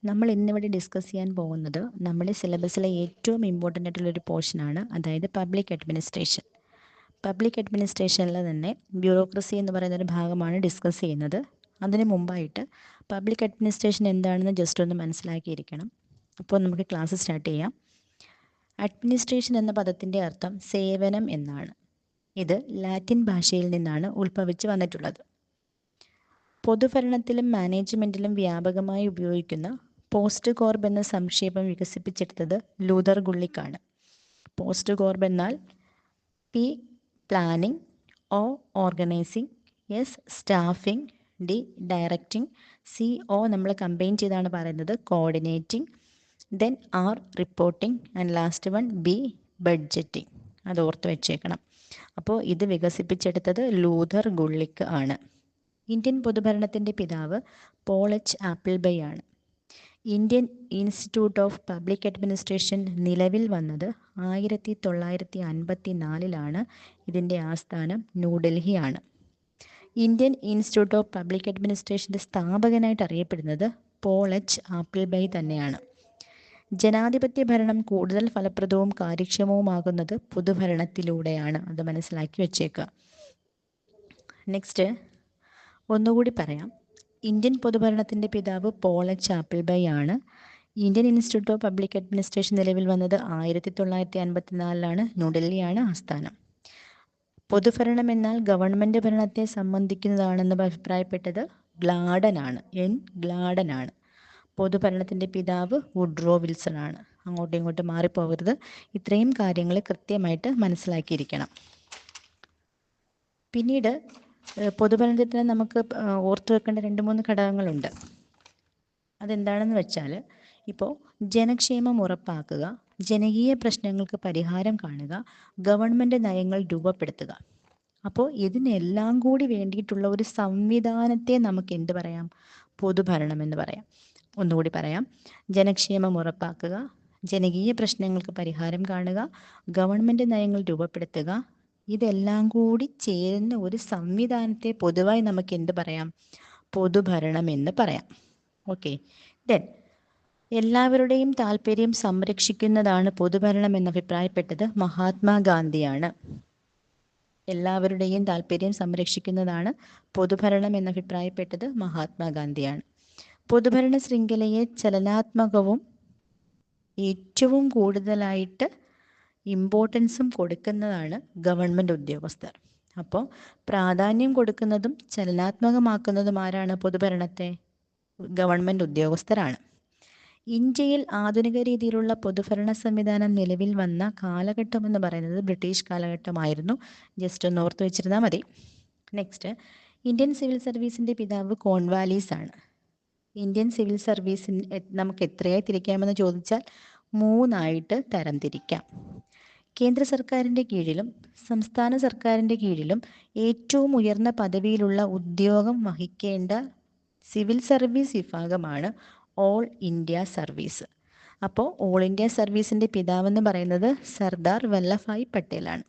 നമ്മൾ ഇന്നിവിടെ ഡിസ്കസ് ചെയ്യാൻ പോകുന്നത് നമ്മുടെ സിലബസിലെ ഏറ്റവും ഇമ്പോർട്ടൻ്റ് ആയിട്ടുള്ളൊരു പോർഷനാണ്, അതായത് പബ്ലിക് അഡ്മിനിസ്ട്രേഷൻ. പബ്ലിക് അഡ്മിനിസ്ട്രേഷനിൽ തന്നെ ബ്യൂറോക്രസി എന്ന് പറയുന്നൊരു ഭാഗമാണ് ഡിസ്കസ് ചെയ്യുന്നത്. അതിന് മുമ്പായിട്ട് പബ്ലിക് അഡ്മിനിസ്ട്രേഷൻ എന്താണെന്ന് ജസ്റ്റ് ഒന്ന് മനസ്സിലാക്കിയിരിക്കണം. അപ്പോൾ നമുക്ക് ക്ലാസ് സ്റ്റാർട്ട് ചെയ്യാം. അഡ്മിനിസ്ട്രേഷൻ എന്ന പദത്തിൻ്റെ അർത്ഥം സേവനം എന്നാണ്. ഇത് ലാറ്റിൻ ഭാഷയിൽ നിന്നാണ് ഉത്ഭവിച്ച് വന്നിട്ടുള്ളത്. പൊതുഭരണത്തിലും മാനേജ്മെൻറ്റിലും വ്യാപകമായി ഉപയോഗിക്കുന്ന പോസ്റ്റ് കോർബ് എന്ന സംക്ഷേപം വികസിപ്പിച്ചെടുത്തത് ലൂതർ ഗുള്ളിക്കാണ്. പോസ്റ്റ് കോർബ് എന്നാൽ P planning, O organising, S staffing, D directing, C O നമ്മൾ കമ്പൈൻ ചെയ്താണ് പറയുന്നത് coordinating, then R reporting and last one B budgeting. അത് ഓർത്ത് വെച്ചേക്കണം. അപ്പോൾ ഇത് വികസിപ്പിച്ചെടുത്തത് ലൂതർ ഗുള്ളിക്ക് ആണ്. ഇന്ത്യൻ പൊതുഭരണത്തിൻ്റെ പിതാവ് പോൾ എച്ച് ആപ്പിൾബൈ ആണ്. Indian institute of public administration നിലവിൽ വന്നത് 1954 ഇതിൻ്റെ ആസ്ഥാനം ന്യൂഡൽഹിയാണ്. ഇന്ത്യൻ ഇൻസ്റ്റിറ്റ്യൂട്ട് ഓഫ് പബ്ലിക് അഡ്മിനിസ്ട്രേഷൻ്റെ സ്ഥാപകനായിട്ട് അറിയപ്പെടുന്നത് പോൾ എച്ച് ആപ്പിൾബൈ തന്നെയാണ്. ജനാധിപത്യ ഭരണം കൂടുതൽ ഫലപ്രദവും കാര്യക്ഷമവുമാകുന്നത് പൊതുഭരണത്തിലൂടെയാണ്. അത് മനസ്സിലാക്കി വെച്ചേക്കുക. നെക്സ്റ്റ് ഒന്നുകൂടി പറയാം. ഇന്ത്യൻ പൊതുഭരണത്തിൻ്റെ പിതാവ് പോൾ എച്ച് ആപ്പിൾബൈ ആണ്. Indian institute of public administration നിലവിൽ വന്നത് 1954 ന്യൂഡൽഹിയാണ് ആസ്ഥാനം. പൊതുഭരണം എന്നാൽ ഗവൺമെൻറ് ഭരണത്തെ സംബന്ധിക്കുന്നതാണെന്ന് അഭിപ്രായപ്പെട്ടത് ഗ്ലാഡനാണ്. ഗ്ലാഡനാണ്. പൊതുഭരണത്തിൻ്റെ പിതാവ് വുഡ്രോ വിൽസൺ ആണ്. അങ്ങോട്ടും ഇങ്ങോട്ടും മാറിപ്പോകരുത്. ഇത്രയും കാര്യങ്ങൾ കൃത്യമായിട്ട് മനസ്സിലാക്കിയിരിക്കണം. പിന്നീട് പൊതുഭരണത്തിന് നമുക്ക് ഓർത്തു വെക്കേണ്ട 2-3 ഘടകങ്ങളുണ്ട്. അതെന്താണെന്ന് വെച്ചാൽ, ഇപ്പോൾ ജനക്ഷേമം ഉറപ്പാക്കുക, ജനകീയ പ്രശ്നങ്ങൾക്ക് പരിഹാരം കാണുക, ഗവൺമെൻറ് നയങ്ങൾ രൂപപ്പെടുത്തുക. അപ്പോൾ ഇതിനെല്ലാം കൂടി വേണ്ടിയിട്ടുള്ള ഒരു സംവിധാനത്തെ നമുക്ക് എന്ത് പറയാം? പൊതുഭരണം എന്ന് പറയാം. ഒന്നുകൂടി പറയാം. ജനക്ഷേമം ഉറപ്പാക്കുക, ജനകീയ പ്രശ്നങ്ങൾക്ക് പരിഹാരം കാണുക, ഗവൺമെൻറ് നയങ്ങൾ രൂപപ്പെടുത്തുക, ഇതെല്ലാം കൂടി ചേരുന്ന ഒരു സംവിധാനത്തെ പൊതുവായി നമുക്ക് എന്ത് പറയാം? പൊതുഭരണം എന്ന് പറയാം. ഓക്കെ. ദെൻ എല്ലാവരുടെയും താല്പര്യം സംരക്ഷിക്കുന്നതാണ് പൊതുഭരണം എന്ന് അഭിപ്രായപ്പെട്ടത് മഹാത്മാഗാന്ധിയാണ്. എല്ലാവരുടെയും താല്പര്യം സംരക്ഷിക്കുന്നതാണ് പൊതുഭരണം എന്ന് അഭിപ്രായപ്പെട്ടത് മഹാത്മാഗാന്ധിയാണ്. പൊതുഭരണ ശൃംഖലയെ ചലനാത്മകവും ഏറ്റവും കൂടുതലായിട്ട് ഇമ്പോർട്ടൻസും കൊടുക്കുന്നതാണ് ഗവൺമെൻറ് ഉദ്യോഗസ്ഥർ. അപ്പോൾ പ്രാധാന്യം കൊടുക്കുന്നതും ചലനാത്മകമാക്കുന്നതും ആരാണ്? പൊതുഭരണത്തെ ഗവൺമെൻറ് ഉദ്യോഗസ്ഥരാണ്. ഇന്ത്യയിൽ ആധുനിക രീതിയിലുള്ള പൊതുഭരണ സംവിധാനം നിലവിൽ വന്ന കാലഘട്ടം എന്ന് പറയുന്നത് ബ്രിട്ടീഷ് കാലഘട്ടമായിരുന്നു. ജസ്റ്റ് ഒന്ന് ഓർത്ത് വെച്ചിരുന്നാൽ മതി. നെക്സ്റ്റ്, ഇന്ത്യൻ സിവിൽ സർവീസിൻ്റെ പിതാവ് കോൺവാലീസ് ആണ്. ഇന്ത്യൻ സിവിൽ സർവീസിന് നമുക്ക് എത്രയായി തിരിക്കാമെന്ന് ചോദിച്ചാൽ 3 തരംതിരിക്കാം. കേന്ദ്ര സർക്കാരിൻ്റെ കീഴിലും സംസ്ഥാന സർക്കാരിൻ്റെ കീഴിലും ഏറ്റവും ഉയർന്ന പദവിയിലുള്ള ഉദ്യോഗം വഹിക്കേണ്ട സിവിൽ സർവീസ് വിഭാഗമാണ് ഓൾ ഇന്ത്യ സർവീസ്. അപ്പോൾ ഓൾ ഇന്ത്യ സർവീസിൻ്റെ പിതാവെന്ന് പറയുന്നത് സർദാർ വല്ലഭായ് പട്ടേലാണ്.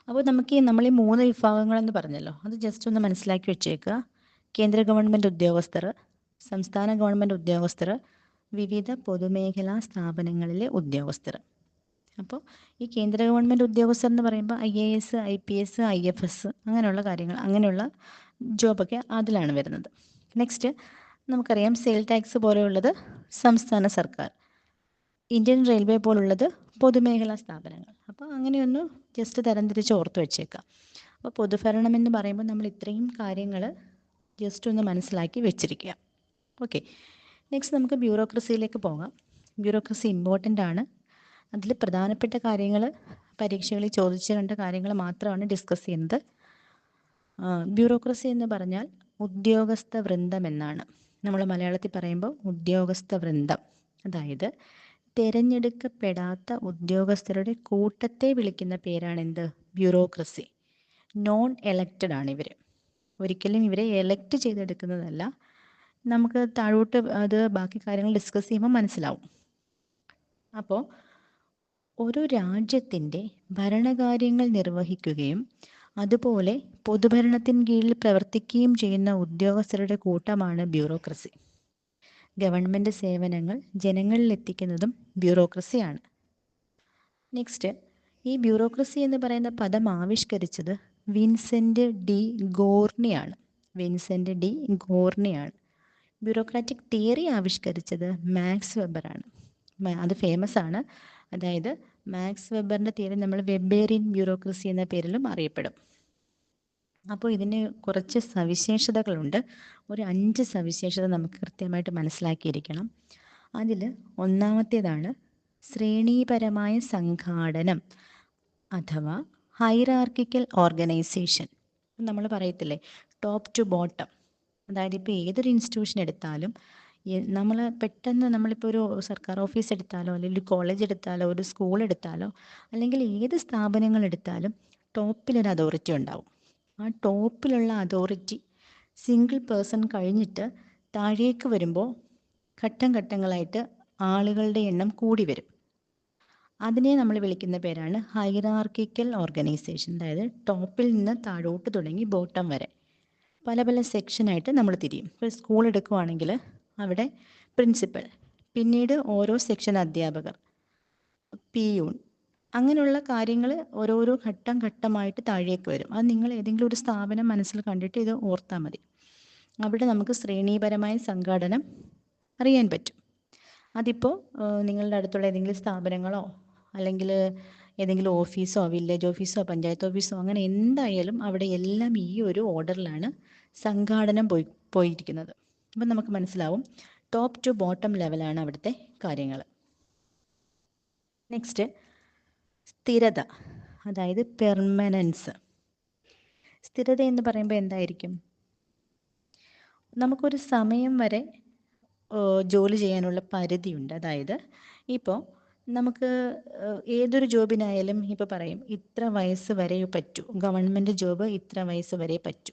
അപ്പോൾ നമുക്ക് നമ്മൾ ഈ 3 വിഭാഗങ്ങളെന്ന് പറഞ്ഞല്ലോ, അത് ജസ്റ്റ് ഒന്ന് മനസ്സിലാക്കി വെച്ചേക്കുക. കേന്ദ്ര ഗവൺമെൻറ് ഉദ്യോഗസ്ഥർ, സംസ്ഥാന ഗവൺമെൻറ് ഉദ്യോഗസ്ഥർ, വിവിധ പൊതുമേഖലാ സ്ഥാപനങ്ങളിലെ ഉദ്യോഗസ്ഥർ. അപ്പോൾ ഈ കേന്ദ്ര ഗവൺമെൻറ് ഉദ്യോഗസ്ഥർ എന്ന് പറയുമ്പോൾ IAS, IPS, IFS അങ്ങനെയുള്ള കാര്യങ്ങൾ, അങ്ങനെയുള്ള ജോബൊക്കെ അതിലാണ് വരുന്നത്. നെക്സ്റ്റ് നമുക്കറിയാം, സെയിൽ ടാക്സ് പോലെയുള്ളത് സംസ്ഥാന സർക്കാർ, ഇന്ത്യൻ റെയിൽവേ പോലുള്ളത് പൊതുമേഖലാ സ്ഥാപനങ്ങൾ. അപ്പോൾ അങ്ങനെയൊന്ന് ജസ്റ്റ് തരംതിരിച്ച് ഓർത്ത് വെച്ചേക്കാം. അപ്പോൾ പൊതുഭരണം എന്ന് പറയുമ്പോൾ നമ്മൾ ഇത്രയും കാര്യങ്ങൾ ജസ്റ്റ് ഒന്ന് മനസ്സിലാക്കി വെച്ചിരിക്കുക. ഓക്കെ. നെക്സ്റ്റ് നമുക്ക് ബ്യൂറോക്രസിയിലേക്ക് പോകാം. ബ്യൂറോക്രസി ഇമ്പോർട്ടൻ്റ് ആണ്. അതിൽ പ്രധാനപ്പെട്ട കാര്യങ്ങൾ പരീക്ഷകളിൽ ചോദിച്ചു കണ്ട കാര്യങ്ങൾ മാത്രമാണ് ഡിസ്കസ് ചെയ്യുന്നത്. ബ്യൂറോക്രസി എന്ന് പറഞ്ഞാൽ ഉദ്യോഗസ്ഥ വൃന്ദം എന്നാണ്. നമ്മൾ മലയാളത്തിൽ പറയുമ്പോൾ ഉദ്യോഗസ്ഥ വൃന്ദം, അതായത് തിരഞ്ഞെടുക്കപ്പെടാത്ത ഉദ്യോഗസ്ഥരുടെ കൂട്ടത്തെ വിളിക്കുന്ന പേരാണ് എന്ത്? ബ്യൂറോക്രസി. നോൺ എലക്റ്റഡ് ആണ് ഇവർ. ഒരിക്കലും ഇവരെ എലക്റ്റ് ചെയ്തെടുക്കുന്നതല്ല. നമുക്ക് താഴോട്ട് അത് ബാക്കി കാര്യങ്ങൾ ഡിസ്കസ് ചെയ്യുമ്പോൾ മനസ്സിലാവും. അപ്പോൾ ഒരു രാജ്യത്തിൻ്റെ ഭരണകാര്യങ്ങൾ നിർവഹിക്കുകയും അതുപോലെ പൊതുഭരണത്തിന് കീഴിൽ പ്രവർത്തിക്കുകയും ചെയ്യുന്ന ഉദ്യോഗസ്ഥരുടെ കൂട്ടമാണ് ബ്യൂറോക്രസി. ഗവൺമെൻറ് സേവനങ്ങൾ ജനങ്ങളിൽ എത്തിക്കുന്നതും ബ്യൂറോക്രസിയാണ്. നെക്സ്റ്റ്, ഈ ബ്യൂറോക്രസി എന്ന് പറയുന്ന പദം ആവിഷ്കരിച്ചത് വിൻസെൻ്റ് ഡി ഗോർണിയാണ്. വിൻസെൻ്റ് ഡി ഗോർണിയാണ്. ബ്യൂറോക്രാറ്റിക് തിയറി ആവിഷ്കരിച്ചത് മാക്സ് വെബറാണ്. അത് ഫേമസ് ആണ്. അതായത് മാക്സ് വെബറിൻ്റെ തിയറി നമ്മൾ വെബേറിയൻ ബ്യൂറോക്രസി എന്ന പേരിലും അറിയപ്പെടും. അപ്പോൾ ഇതിന് കുറച്ച് സവിശേഷതകളുണ്ട്. ഒരു 5 സവിശേഷത നമുക്ക് കൃത്യമായിട്ട് മനസ്സിലാക്കിയിരിക്കണം. അതിൽ ഒന്നാമത്തേതാണ് ശ്രേണീപരമായ സംഘാടനം അഥവാ ഹൈറാർക്കിക്കൽ ഓർഗനൈസേഷൻ. നമ്മൾ പറയത്തില്ലേ ടോപ്പ് ടു ബോട്ടം. അതായത് ഇപ്പോൾ ഏതൊരു ഇൻസ്റ്റിറ്റ്യൂഷൻ എടുത്താലും നമ്മൾ പെട്ടെന്ന് നമ്മളിപ്പോൾ ഒരു സർക്കാർ ഓഫീസ് എടുത്താലോ അല്ലെങ്കിൽ ഒരു കോളേജ് എടുത്താലോ ഒരു സ്കൂൾ എടുത്താലോ അല്ലെങ്കിൽ ഏത് സ്ഥാപനങ്ങൾ എടുത്താലും ടോപ്പിലൊരു അതോറിറ്റി ഉണ്ടാവും. ആ ടോപ്പിലുള്ള അതോറിറ്റി സിംഗിൾ പേഴ്സൺ കഴിഞ്ഞിട്ട് താഴേക്ക് വരുമ്പോൾ ഘട്ടം ഘട്ടങ്ങളായിട്ട് ആളുകളുടെ എണ്ണം കൂടി വരും. അതിനെ നമ്മൾ വിളിക്കുന്ന പേരാണ് ഹൈറാർക്കിക്കൽ ഓർഗനൈസേഷൻ. അതായത് ടോപ്പിൽ നിന്ന് താഴോട്ട് തുടങ്ങി ബോട്ടം വരെ പല പല സെക്ഷനായിട്ട് നമ്മൾ തിരിയും. ഇപ്പോൾ സ്കൂൾ എടുക്കുവാണെങ്കിൽ അവിടെ പ്രിൻസിപ്പൽ, പിന്നീട് ഓരോ സെക്ഷൻ അധ്യാപകർ, പിയൂൺ, അങ്ങനെയുള്ള കാര്യങ്ങൾ ഓരോരോ ഘട്ടം ഘട്ടമായിട്ട് താഴേക്ക് വരും. അത് നിങ്ങൾ ഏതെങ്കിലും ഒരു സ്ഥാപനം മനസ്സിൽ കണ്ടിട്ട് ഇത് ഓർത്താൽ മതി. അവിടെ നമുക്ക് ശ്രേണീപരമായ സംഘാടനം അറിയാൻ പറ്റും. അതിപ്പോൾ നിങ്ങളുടെ അടുത്തുള്ള ഏതെങ്കിലും സ്ഥാപനങ്ങളോ അല്ലെങ്കിൽ ഏതെങ്കിലും ഓഫീസോ വില്ലേജ് ഓഫീസോ പഞ്ചായത്ത് ഓഫീസോ അങ്ങനെ എന്തായാലും അവിടെ എല്ലാം ഈ ഒരു ഓർഡറിലാണ് സംഘാടനം പോയിരിക്കുന്നത്. അപ്പം നമുക്ക് മനസ്സിലാവും ടോപ്പ് ടു ബോട്ടം ലെവലാണ് അവിടുത്തെ കാര്യങ്ങൾ. നെക്സ്റ്റ്, സ്ഥിരത, അതായത് പെർമനൻസ്. സ്ഥിരത എന്ന് പറയുമ്പോൾ എന്തായിരിക്കും? നമുക്കൊരു സമയം വരെ ജോലി ചെയ്യാനുള്ള പരിധിയുണ്ട്. അതായത് ഇപ്പോൾ നമുക്ക് ഏതൊരു ജോബിനായാലും ഇപ്പോൾ പറയും ഇത്ര വയസ്സ് വരെ പറ്റൂ, ഗവൺമെൻറ് ജോബ് ഇത്ര വയസ്സ് വരെ പറ്റൂ.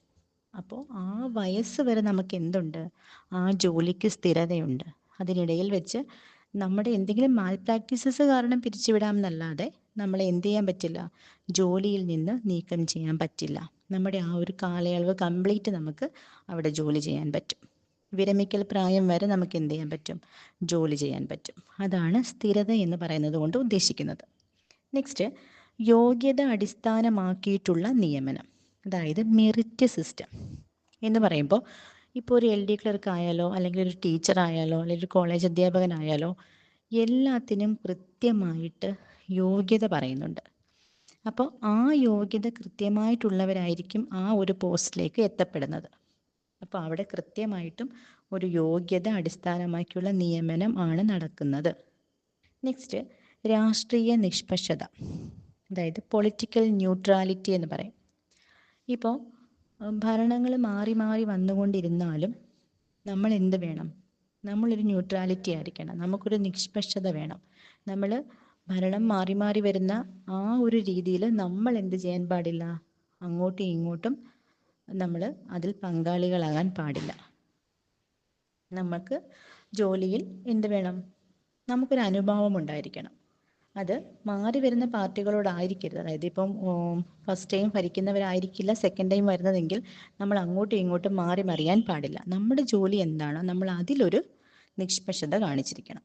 അപ്പോൾ ആ വയസ്സ് വരെ നമുക്ക് എന്തുണ്ട്? ആ ജോലിക്ക് സ്ഥിരതയുണ്ട്. അതിനിടയിൽ വെച്ച് നമ്മുടെ എന്തെങ്കിലും മാൽ പ്രാക്ടീസസ് കാരണം പിരിച്ചുവിടാം എന്നല്ലാതെ നമ്മളെ എന്ത് ചെയ്യാൻ പറ്റില്ല? ജോലിയിൽ നിന്ന് നീക്കം ചെയ്യാൻ പറ്റില്ല. നമ്മുടെ ആ ഒരു കാലയളവ് കംപ്ലീറ്റ് നമുക്ക് അവിടെ ജോലി ചെയ്യാൻ പറ്റും. വിരമിക്കൽ പ്രായം വരെ നമുക്ക് എന്ത് ചെയ്യാൻ പറ്റും? ജോലി ചെയ്യാൻ പറ്റും. അതാണ് സ്ഥിരത എന്ന് പറയുന്നത് കൊണ്ട് ഉദ്ദേശിക്കുന്നത്. നെക്സ്റ്റ്, യോഗ്യത അടിസ്ഥാനമാക്കിയിട്ടുള്ള നിയമനം, അതായത് മെറിറ്റ് സിസ്റ്റം എന്ന് പറയുമ്പോൾ ഇപ്പോൾ ഒരു LD ക്ലർക്ക് ആയാലോ അല്ലെങ്കിൽ ഒരു ടീച്ചർ ആയാലോ അല്ലെങ്കിൽ ഒരു കോളേജ് അധ്യാപകനായാലോ എല്ലാത്തിനും കൃത്യമായിട്ട് യോഗ്യത പറയുന്നുണ്ട്. അപ്പോൾ ആ യോഗ്യത കൃത്യമായിട്ടുള്ളവരായിരിക്കും ആ ഒരു പോസ്റ്റിലേക്ക് എത്തപ്പെടുന്നത്. അപ്പോൾ അവിടെ കൃത്യമായിട്ടും ഒരു യോഗ്യത അടിസ്ഥാനമാക്കിയുള്ള നിയമനം ആണ് നടക്കുന്നത്. നെക്സ്റ്റ്, രാഷ്ട്രീയ നിഷ്പക്ഷത, അതായത് പൊളിറ്റിക്കൽ ന്യൂട്രാലിറ്റി എന്ന് പറയും. ഇപ്പോൾ ഭരണങ്ങൾ മാറി മാറി വന്നുകൊണ്ടിരുന്നാലും നമ്മൾ എന്ത് വേണം? നമ്മളൊരു ന്യൂട്രാലിറ്റി ആയിരിക്കണം, നമുക്കൊരു നിഷ്പക്ഷത വേണം. നമ്മൾ ഭരണം മാറി മാറി വരുന്ന ആ ഒരു രീതിയിൽ നമ്മൾ എന്ത് ചെയ്യാൻ പാടില്ല? അങ്ങോട്ടും ഇങ്ങോട്ടും നമ്മൾ അതിൽ പങ്കാളികളാകാൻ പാടില്ല. നമുക്ക് ജോലിയിൽ എന്ത് വേണം? നമുക്കൊരു അനുഭാവം ഉണ്ടായിരിക്കണം. അത് മാറി വരുന്ന പാർട്ടികളോടായിരിക്കരുത്. അതായത് ഇപ്പം ഫസ്റ്റ് ടൈം ഭരിക്കുന്നവരായിരിക്കില്ല സെക്കൻഡ് ടൈം വരുന്നതെങ്കിൽ നമ്മൾ അങ്ങോട്ടും ഇങ്ങോട്ടും മാറി മറിയാൻ പാടില്ല. നമ്മുടെ ജോലി എന്താണോ നമ്മൾ അതിലൊരു നിഷ്പക്ഷത കാണിച്ചിരിക്കണം.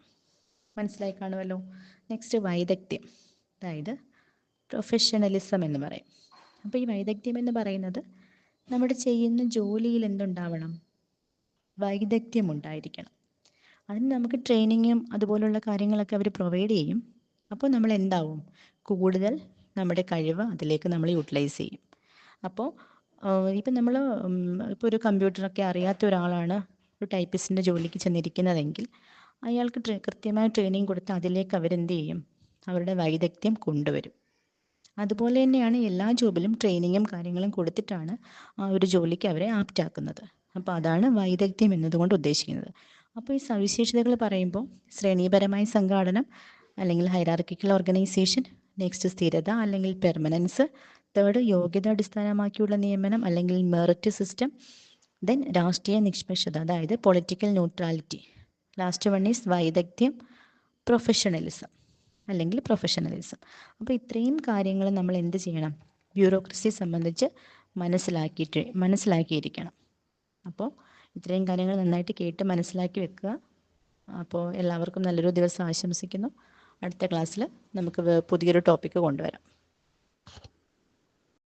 മനസ്സിലായി കാണുമല്ലോ. നെക്സ്റ്റ്, വൈദഗ്ധ്യം, അതായത് പ്രൊഫഷണലിസം എന്ന് പറയും. അപ്പോൾ ഈ വൈദഗ്ധ്യം എന്ന് പറയുന്നത് നമ്മുടെ ചെയ്യുന്ന ജോലിയിൽ എന്തുണ്ടാവണം? വൈദഗ്ധ്യം ഉണ്ടായിരിക്കണം. അതിന് നമുക്ക് ട്രെയിനിങ്ങും അതുപോലുള്ള കാര്യങ്ങളൊക്കെ അവർ പ്രൊവൈഡ് ചെയ്യും. അപ്പോൾ നമ്മൾ എന്താവും? കൂടുതൽ നമ്മുടെ കഴിവ് അതിലേക്ക് നമ്മൾ യൂട്ടിലൈസ് ചെയ്യും. അപ്പോൾ ഇപ്പം നമ്മൾ ഇപ്പോൾ ഒരു കമ്പ്യൂട്ടറൊക്കെ അറിയാത്ത ഒരാളാണ് ഒരു ടൈപ്പിസ്റ്റിൻ്റെ ജോലിക്ക് ചെന്നിരിക്കുന്നതെങ്കിൽ അയാൾക്ക് കൃത്യമായ ട്രെയിനിങ് കൊടുത്ത് അതിലേക്ക് അവരെന്ത് ചെയ്യും? അവരുടെ വൈദഗ്ധ്യം കൊണ്ടുവരും. അതുപോലെ തന്നെയാണ് എല്ലാ ജോബിലും ട്രെയിനിങ്ങും കാര്യങ്ങളും കൊടുത്തിട്ടാണ് ആ ഒരു ജോലിക്ക് അവരെ ആപ്റ്റാക്കുന്നത്. അപ്പോൾ അതാണ് വൈദഗ്ധ്യം എന്നതുകൊണ്ട് ഉദ്ദേശിക്കുന്നത്. അപ്പോൾ ഈ സവിശേഷതകൾ പറയുമ്പോൾ ശ്രേണീപരമായ സംഘാടനം അല്ലെങ്കിൽ ഹൈറാർക്കിക്കൽ ഓർഗനൈസേഷൻ, നെക്സ്റ്റ് സ്ഥിരത അല്ലെങ്കിൽ പെർമനൻസ്, തേർഡ് യോഗ്യത അടിസ്ഥാനമാക്കിയുള്ള നിയമനം അല്ലെങ്കിൽ മെറിറ്റ് സിസ്റ്റം, ദെൻ രാഷ്ട്രീയ നിഷ്പക്ഷത അതായത് political neutrality, last one is വൈദഗ്ധ്യം, പ്രൊഫഷണലിസം. അപ്പോൾ ഇത്രയും കാര്യങ്ങൾ നമ്മൾ എന്ത് ചെയ്യണം? ബ്യൂറോക്രസിയെ സംബന്ധിച്ച് മനസ്സിലാക്കിയിരിക്കണം. അപ്പോൾ ഇത്രയും കാര്യങ്ങൾ നന്നായിട്ട് കേട്ട് മനസ്സിലാക്കി വെക്കുക. അപ്പോൾ എല്ലാവർക്കും നല്ലൊരു ദിവസം ആശംസിക്കുന്നു. അടുത്ത ക്ലാസ്സിൽ നമുക്ക് പുതിയൊരു ടോപ്പിക്ക് കൊണ്ടുവരാം.